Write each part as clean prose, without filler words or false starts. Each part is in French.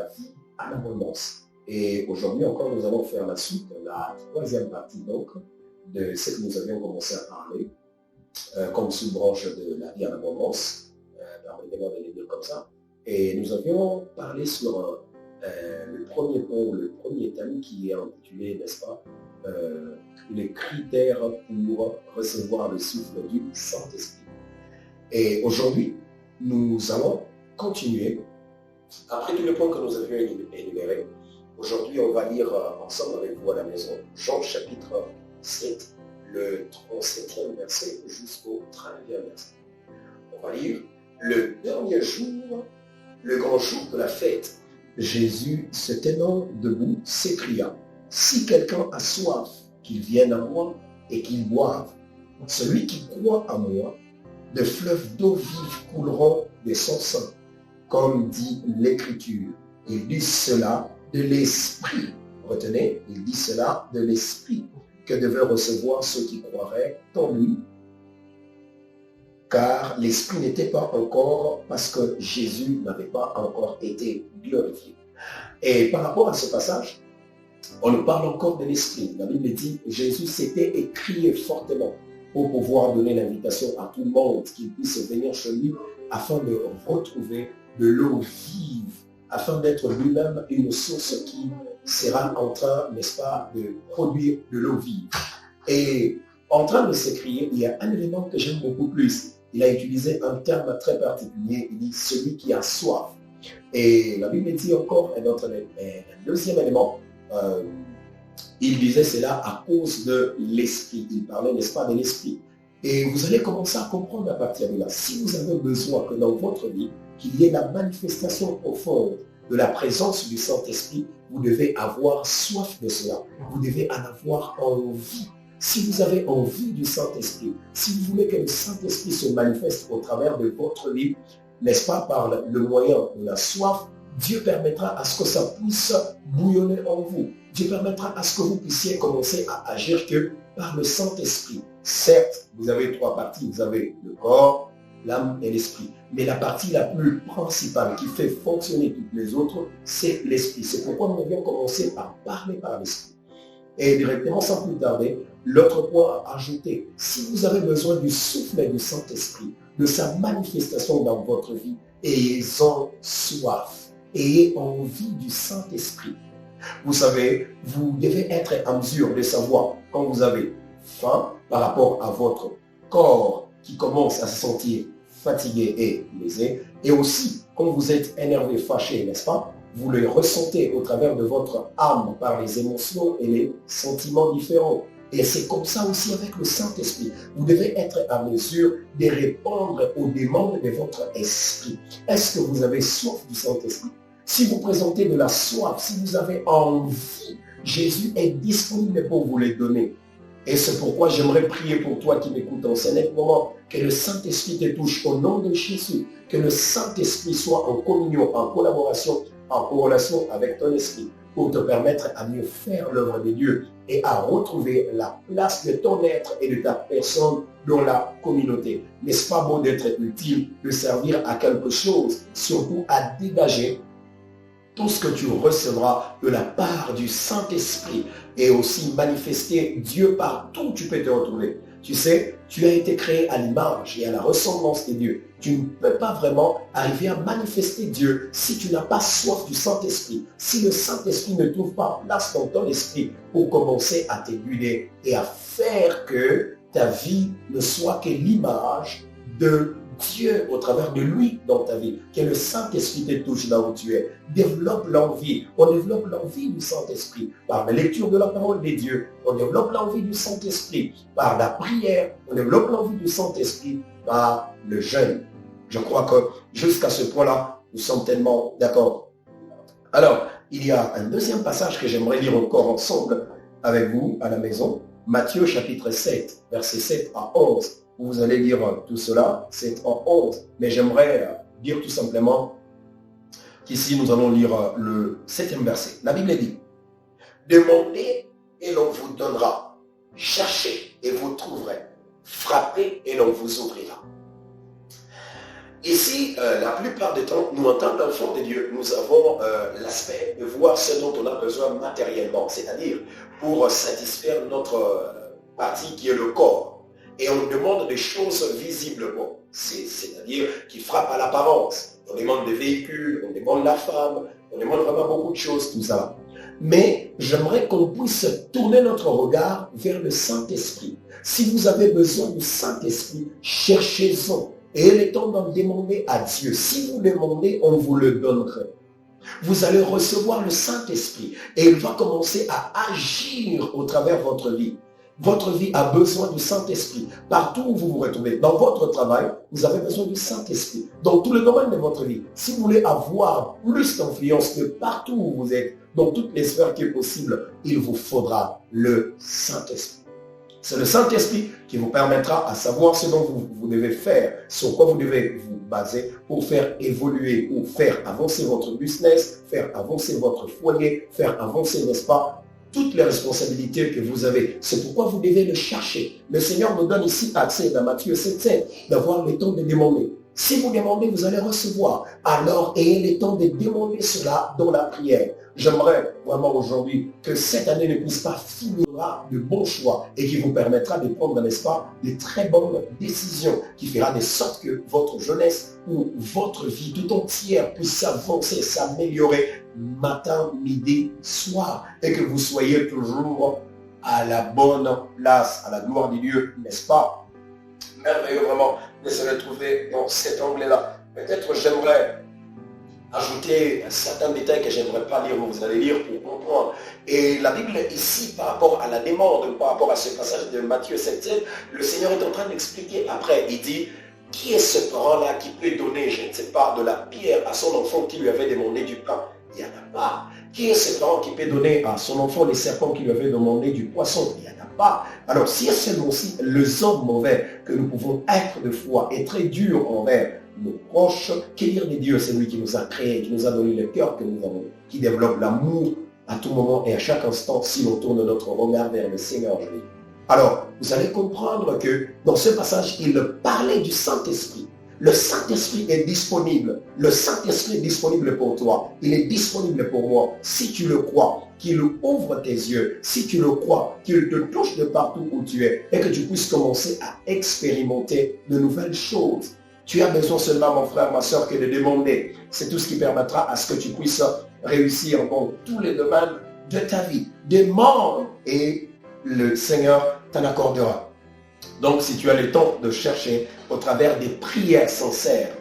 la vie en abondance. Et aujourd'hui encore, nous allons faire la suite, la troisième partie donc, de ce que nous avions commencé à parler, comme sous-branche de la vie en abondance, permettez-moi de le dire comme ça. Et nous avions parlé sur le premier point, le premier thème qui est intitulé, n'est-ce pas, les critères pour recevoir le souffle du Saint-Esprit. Et aujourd'hui, nous allons continuer, après tous les points que nous avions énumérés. Aujourd'hui, on va lire ensemble avec vous à la maison, Jean chapitre 7, le 37e verset jusqu'au 30e verset. On va lire, le dernier jour, le grand jour de la fête, Jésus, se tenant debout, s'écria, si quelqu'un a soif, qu'il vienne à moi et qu'il boive. Celui qui croit à moi, de fleuves d'eau vive couleront de son sein, comme dit l'Écriture. Il dit cela de l'Esprit. Retenez, il dit cela de l'Esprit que devaient recevoir ceux qui croiraient en lui, car l'Esprit n'était pas encore, parce que Jésus n'avait pas encore été glorifié. Et par rapport à ce passage, on nous parle encore de l'Esprit. La Bible dit, Jésus s'était écrié fortement pour pouvoir donner l'invitation à tout le monde qu'il puisse venir chez lui afin de retrouver de l'eau vive, afin d'être lui-même une source qui sera en train, n'est-ce pas, de produire de l'eau vive. Et en train de s'écrier, il y a un élément que j'aime beaucoup plus. Il a utilisé un terme très particulier, il dit celui qui a soif. Et la Bible dit encore un deuxième élément, il disait cela à cause de l'esprit. Il parlait, n'est-ce pas, de l'esprit. Et vous allez commencer à comprendre à partir de là. Si vous avez besoin que dans votre vie, qu'il y ait la manifestation profonde de la présence du Saint-Esprit, vous devez avoir soif de cela. Vous devez en avoir envie. Si vous avez envie du Saint-Esprit, si vous voulez que le Saint-Esprit se manifeste au travers de votre vie, n'est-ce pas, par le moyen de la soif, Dieu permettra à ce que ça puisse bouillonner en vous. Dieu permettra à ce que vous puissiez commencer à agir que par le Saint-Esprit. Certes, vous avez trois parties. Vous avez le corps, l'âme et l'esprit. Mais la partie la plus principale qui fait fonctionner toutes les autres, c'est l'esprit. C'est pourquoi nous avions commencé par parler par l'esprit. Et directement, sans plus tarder, l'autre point à ajouter, si vous avez besoin du souffle du Saint-Esprit, de sa manifestation dans votre vie, ayez-en soif. Ayez envie du Saint-Esprit. Vous savez, vous devez être en mesure de savoir quand vous avez faim par rapport à votre corps qui commence à se sentir fatigué et lésé, et aussi quand vous êtes énervé, fâché, n'est-ce pas? Vous le ressentez au travers de votre âme par les émotions et les sentiments différents. Et c'est comme ça aussi avec le Saint-Esprit. Vous devez être en mesure de répondre aux demandes de votre esprit. Est-ce que vous avez soif du Saint-Esprit? Si vous présentez de la soif, si vous avez envie, Jésus est disponible pour vous les donner. Et c'est pourquoi j'aimerais prier pour toi qui m'écoutes en ce net moment, que le Saint-Esprit te touche au nom de Jésus, que le Saint-Esprit soit en communion, en collaboration, en corrélation avec ton esprit, pour te permettre à mieux faire l'œuvre de Dieu et à retrouver la place de ton être et de ta personne dans la communauté. N'est-ce pas beau d'être utile, de servir à quelque chose, surtout à dégager tout ce que tu recevras de la part du Saint-Esprit et aussi manifester Dieu partout où tu peux te retrouver. Tu sais, tu as été créé à l'image et à la ressemblance de Dieu. Tu ne peux pas vraiment arriver à manifester Dieu si tu n'as pas soif du Saint-Esprit. Si le Saint-Esprit ne trouve pas place dans ton esprit pour commencer à t'aiguiller et à faire que ta vie ne soit que l'image de Dieu au travers de lui dans ta vie, que le Saint-Esprit te touche là où tu es. Développe l'envie. On développe l'envie du Saint-Esprit par la lecture de la parole de Dieu. On développe l'envie du Saint-Esprit par la prière. On développe l'envie du Saint-Esprit par le jeûne. Je crois que jusqu'à ce point-là, nous sommes tellement d'accord. Alors, il y a un deuxième passage que j'aimerais lire encore ensemble avec vous à la maison. Matthieu chapitre 7, versets 7 à 11. Vous allez lire tout cela, c'est en 11. Mais j'aimerais dire tout simplement qu'ici nous allons lire le 7e verset. La Bible dit, demandez et l'on vous donnera. Cherchez et vous trouverez. Frappez et l'on vous ouvrira. Ici, la plupart du temps, nous, en tant qu'enfants de Dieu, nous avons l'aspect de voir ce dont on a besoin matériellement, c'est-à-dire pour satisfaire notre partie qui est le corps. Et on demande des choses visiblement, c'est-à-dire qui frappent à l'apparence. On demande des véhicules, on demande la femme, on demande vraiment beaucoup de choses, tout ça. Mais j'aimerais qu'on puisse tourner notre regard vers le Saint-Esprit. Si vous avez besoin du Saint-Esprit, cherchez-en. Et il est temps d'en demander à Dieu. Si vous demandez, on vous le donnerait. Vous allez recevoir le Saint-Esprit et il va commencer à agir au travers de votre vie. Votre vie a besoin du Saint-Esprit. Partout où vous vous retrouvez, dans votre travail, vous avez besoin du Saint-Esprit. Dans tous les domaines de votre vie, si vous voulez avoir plus d'influence que partout où vous êtes, dans toutes les sphères qui est possible, il vous faudra le Saint-Esprit. C'est le Saint-Esprit qui vous permettra à savoir ce dont vous devez faire, sur quoi vous devez vous baser pour faire évoluer, ou faire avancer votre business, faire avancer votre foyer, faire avancer, n'est-ce pas, toutes les responsabilités que vous avez. C'est pourquoi vous devez le chercher. Le Seigneur nous donne ici accès dans Matthieu 7, d'avoir le temps de demander. Si vous demandez, vous allez recevoir. Alors, ayez le temps de demander cela dans la prière. J'aimerais vraiment aujourd'hui que cette année ne puisse pas finir de bons choix et qui vous permettra de prendre, n'est-ce pas, des très bonnes décisions qui fera de sorte que votre jeunesse ou votre vie tout entière puisse s'avancer, s'améliorer matin, midi, soir et que vous soyez toujours à la bonne place, à la gloire de Dieu, n'est-ce pas? Merveilleux vraiment de se retrouver dans cet angle-là. Peut-être j'aimerais ajouter certains détails que je n'aimerais pas lire, vous allez lire pour comprendre. Et la Bible ici, par rapport à la demande, par rapport à ce passage de Matthieu 7, le Seigneur est en train d'expliquer après. Il dit, qui est ce parent-là qui peut donner, je ne sais pas, de la pierre à son enfant qui lui avait demandé du pain? Il n'y en a pas. Qui est ce parent qui peut donner à son enfant les serpents qui lui avaient demandé du poisson? Il n'y en a pas. Alors, si seulement aussi les hommes mauvais que nous pouvons être de foi et très durs envers nos proches, que dire de Dieu, c'est lui qui nous a créés, qui nous a donné le cœur que nous avons, qui développe l'amour à tout moment et à chaque instant si l'on tourne notre regard vers le Seigneur. Alors, vous allez comprendre que dans ce passage, il parlait du Saint-Esprit. Le Saint-Esprit est disponible. Le Saint-Esprit est disponible pour toi. Il est disponible pour moi. Si tu le crois, qu'il ouvre tes yeux. Si tu le crois, qu'il te touche de partout où tu es et que tu puisses commencer à expérimenter de nouvelles choses. Tu as besoin seulement, mon frère, ma soeur, que de demander. C'est tout ce qui permettra à ce que tu puisses réussir dans tous les domaines de ta vie. Demande et le Seigneur t'en accordera. Donc, si tu as le temps de chercher au travers des prières sincères,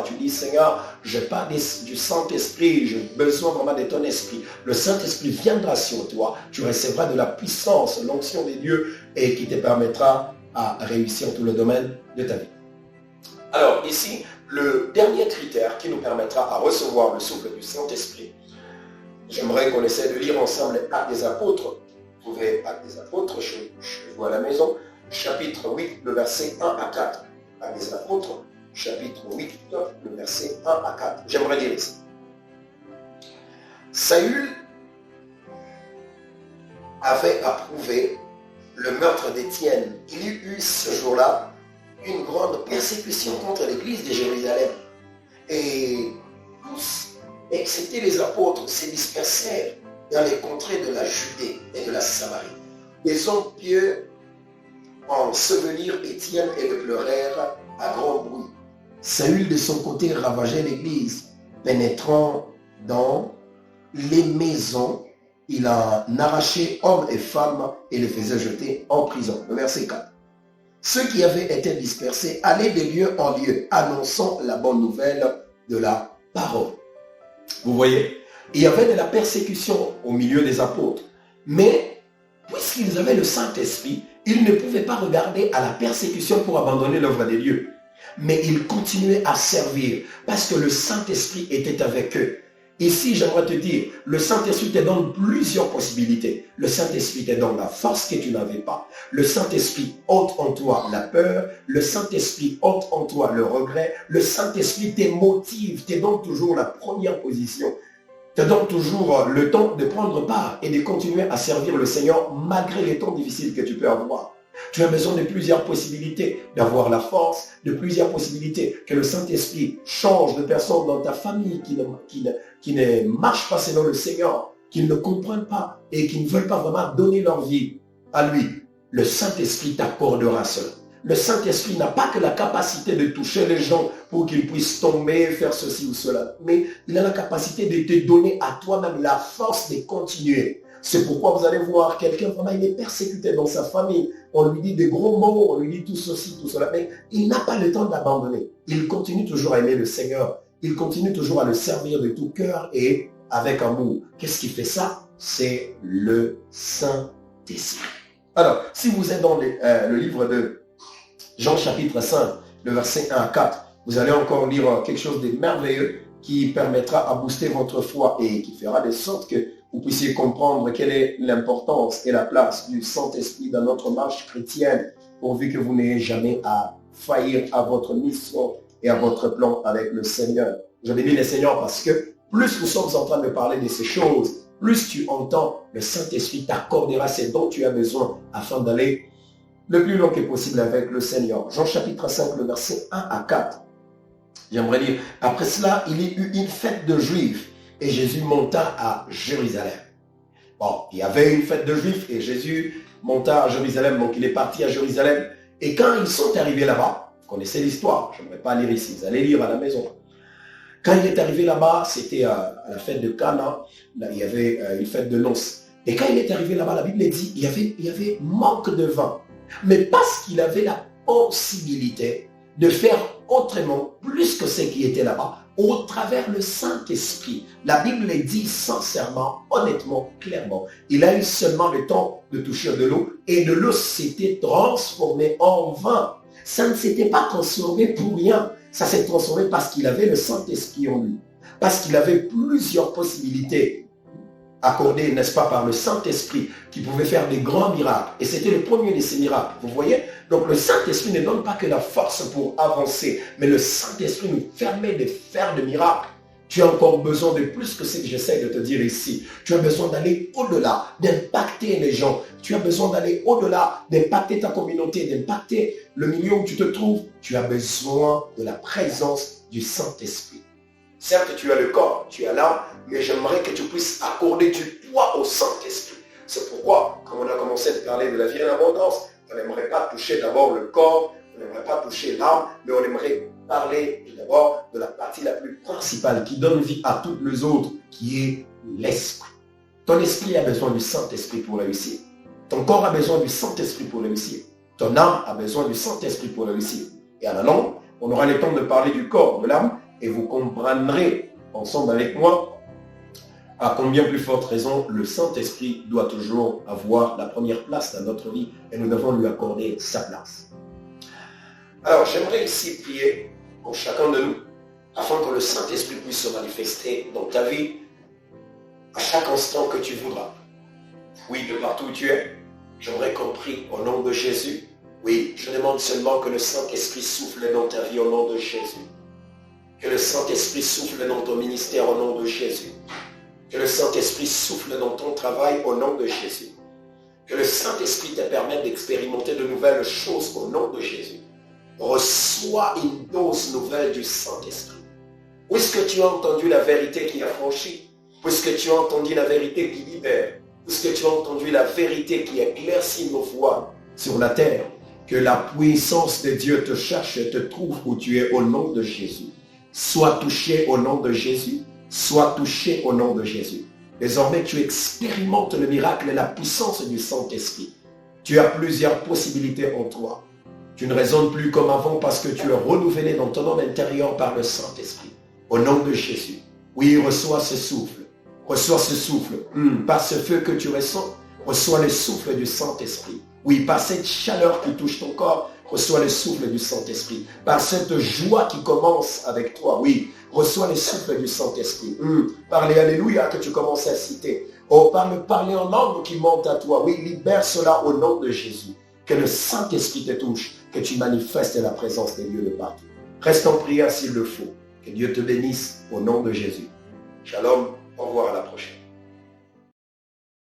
tu dis, Seigneur, je n'ai pas du Saint-Esprit, j'ai besoin vraiment de ton esprit. Le Saint-Esprit viendra sur toi, tu recevras de la puissance, l'onction de Dieu et qui te permettra à réussir tous les domaines de ta vie. Alors, ici, le dernier critère qui nous permettra à recevoir le souffle du Saint-Esprit, j'aimerais qu'on essaie de lire ensemble Actes des Apôtres. Vous trouvez Actes des Apôtres chez vous à la maison. Chapitre 8, le verset 1 à 4. Actes des Apôtres, chapitre 8, le verset 1 à 4. J'aimerais dire ici. Saül avait approuvé le meurtre d'Étienne. Il y eut ce jour-là une grande persécution contre l'église de Jérusalem. Et tous, excepté les apôtres, se dispersèrent dans les contrées de la Judée et de la Samarie. Des hommes pieux ensevelirent Étienne et le pleurèrent à grand bruit. Saül de son côté ravageait l'église, pénétrant dans les maisons, il en arrachait hommes et femmes et les faisait jeter en prison. Le verset 4. Ceux qui avaient été dispersés allaient de lieu en lieu, annonçant la bonne nouvelle de la parole. Vous voyez, il y avait de la persécution au milieu des apôtres, mais puisqu'ils avaient le Saint-Esprit, ils ne pouvaient pas regarder à la persécution pour abandonner l'œuvre de Dieu. Mais ils continuaient à servir parce que le Saint-Esprit était avec eux. Ici, j'aimerais te dire, le Saint-Esprit te donne plusieurs possibilités. Le Saint-Esprit te donne la force que tu n'avais pas. Le Saint-Esprit ôte en toi la peur. Le Saint-Esprit ôte en toi le regret. Le Saint-Esprit te motive, te donne toujours la première position. Te donne toujours le temps de prendre part et de continuer à servir le Seigneur malgré les temps difficiles que tu peux avoir. Tu as besoin de plusieurs possibilités, d'avoir la force, de plusieurs possibilités, que le Saint-Esprit change de personnes dans ta famille qui ne marchent pas selon le Seigneur, qui ne comprennent pas et qui ne veulent pas vraiment donner leur vie à lui. Le Saint-Esprit t'accordera cela. Le Saint-Esprit n'a pas que la capacité de toucher les gens pour qu'ils puissent tomber, faire ceci ou cela, mais il a la capacité de te donner à toi-même la force de continuer. C'est pourquoi vous allez voir quelqu'un, vraiment, il est persécuté dans sa famille. On lui dit des gros mots, on lui dit tout ceci, tout cela, mais il n'a pas le temps d'abandonner. Il continue toujours à aimer le Seigneur. Il continue toujours à le servir de tout cœur et avec amour. Qu'est-ce qui fait ça? C'est le Saint-Esprit. Alors, si vous êtes dans le livre de Jean chapitre 5, le verset 1 à 4, vous allez encore lire quelque chose de merveilleux qui permettra à booster votre foi et qui fera de sorte que vous puissiez comprendre quelle est l'importance et la place du Saint-Esprit dans notre marche chrétienne, pourvu que vous n'ayez jamais à faillir à votre mission et à votre plan avec le Seigneur. Je bénis le Seigneur parce que plus nous sommes en train de parler de ces choses, plus tu entends, le Saint-Esprit t'accordera ce dont tu as besoin afin d'aller le plus long que possible avec le Seigneur. Jean chapitre 5, le verset 1 à 4. J'aimerais dire, après cela, il y eut une fête de Juifs et Jésus monta à Jérusalem. Bon, il y avait une fête de Juifs et Jésus monta à Jérusalem, donc il est parti à Jérusalem. Et quand ils sont arrivés là-bas, vous connaissez l'histoire, je n'aimerais pas lire ici, vous allez lire à la maison. Quand il est arrivé là-bas, c'était à la fête de Cana, là, il y avait une fête de noces. Et quand il est arrivé là-bas, la Bible dit, il y avait manque de vin. Mais parce qu'il avait la possibilité de faire autrement, plus que ce qui était là-bas, au travers le Saint-Esprit. La Bible dit sincèrement, honnêtement, clairement. Il a eu seulement le temps de toucher de l'eau et de l'eau s'était transformée en vin. Ça ne s'était pas transformé pour rien. Ça s'est transformé parce qu'il avait le Saint-Esprit en lui. Parce qu'il avait plusieurs possibilités accordé, n'est-ce pas, par le Saint-Esprit, qui pouvait faire des grands miracles. Et c'était le premier de ces miracles. Vous voyez? Donc le Saint-Esprit ne donne pas que la force pour avancer, mais le Saint-Esprit nous permet de faire des miracles. Tu as encore besoin de plus que ce que j'essaie de te dire ici. Tu as besoin d'aller au-delà, d'impacter les gens. Tu as besoin d'aller au-delà, d'impacter ta communauté, d'impacter le milieu où tu te trouves. Tu as besoin de la présence du Saint-Esprit. Certes, tu as le corps, tu as l'âme, mais j'aimerais que tu puisses accorder du poids au Saint-Esprit. C'est pourquoi, quand on a commencé à parler de la vie en abondance, on n'aimerait pas toucher d'abord le corps, on n'aimerait pas toucher l'âme, mais on aimerait parler d'abord de la partie la plus principale qui donne vie à toutes les autres, qui est l'esprit. Ton esprit a besoin du Saint-Esprit pour réussir. Ton corps a besoin du Saint-Esprit pour réussir. Ton âme a besoin du Saint-Esprit pour réussir. Et en allant, on aura le temps de parler du corps, de l'âme, et vous comprendrez ensemble avec moi à combien plus forte raison le Saint-Esprit doit toujours avoir la première place dans notre vie et nous devons lui accorder sa place. Alors j'aimerais ici prier pour chacun de nous afin que le Saint-Esprit puisse se manifester dans ta vie à chaque instant que tu voudras. Oui, de partout où tu es, j'aimerais qu'on prie au nom de Jésus. Oui, je demande seulement que le Saint-Esprit souffle dans ta vie au nom de Jésus. Que le Saint-Esprit souffle dans ton ministère au nom de Jésus. Que le Saint-Esprit souffle dans ton travail au nom de Jésus. Que le Saint-Esprit te permette d'expérimenter de nouvelles choses au nom de Jésus. Reçois une dose nouvelle du Saint-Esprit. Puisque tu as entendu la vérité qui affranchit, puisque tu as entendu la vérité qui libère, puisque tu as entendu la vérité qui éclaircit nos voies sur la terre, que la puissance de Dieu te cherche et te trouve où tu es au nom de Jésus. Sois touché au nom de Jésus. Sois touché au nom de Jésus. Désormais, tu expérimentes le miracle et la puissance du Saint-Esprit. Tu as plusieurs possibilités en toi. Tu ne raisonnes plus comme avant parce que tu es renouvelé dans ton homme intérieur par le Saint-Esprit. Au nom de Jésus. Oui, reçois ce souffle. Reçois ce souffle. Par ce feu que tu ressens, reçois le souffle du Saint-Esprit. Oui, par cette chaleur qui touche ton corps, reçois le souffle du Saint-Esprit. Par cette joie qui commence avec toi, oui, reçois le souffle du Saint-Esprit. Par les Alléluia que tu commences à citer. Oh, par le parler en langue qui monte à toi. Oui, libère cela au nom de Jésus. Que le Saint-Esprit te touche, que tu manifestes la présence des dieux de partout. Reste en prière s'il le faut. Que Dieu te bénisse au nom de Jésus. Shalom, au revoir à la prochaine.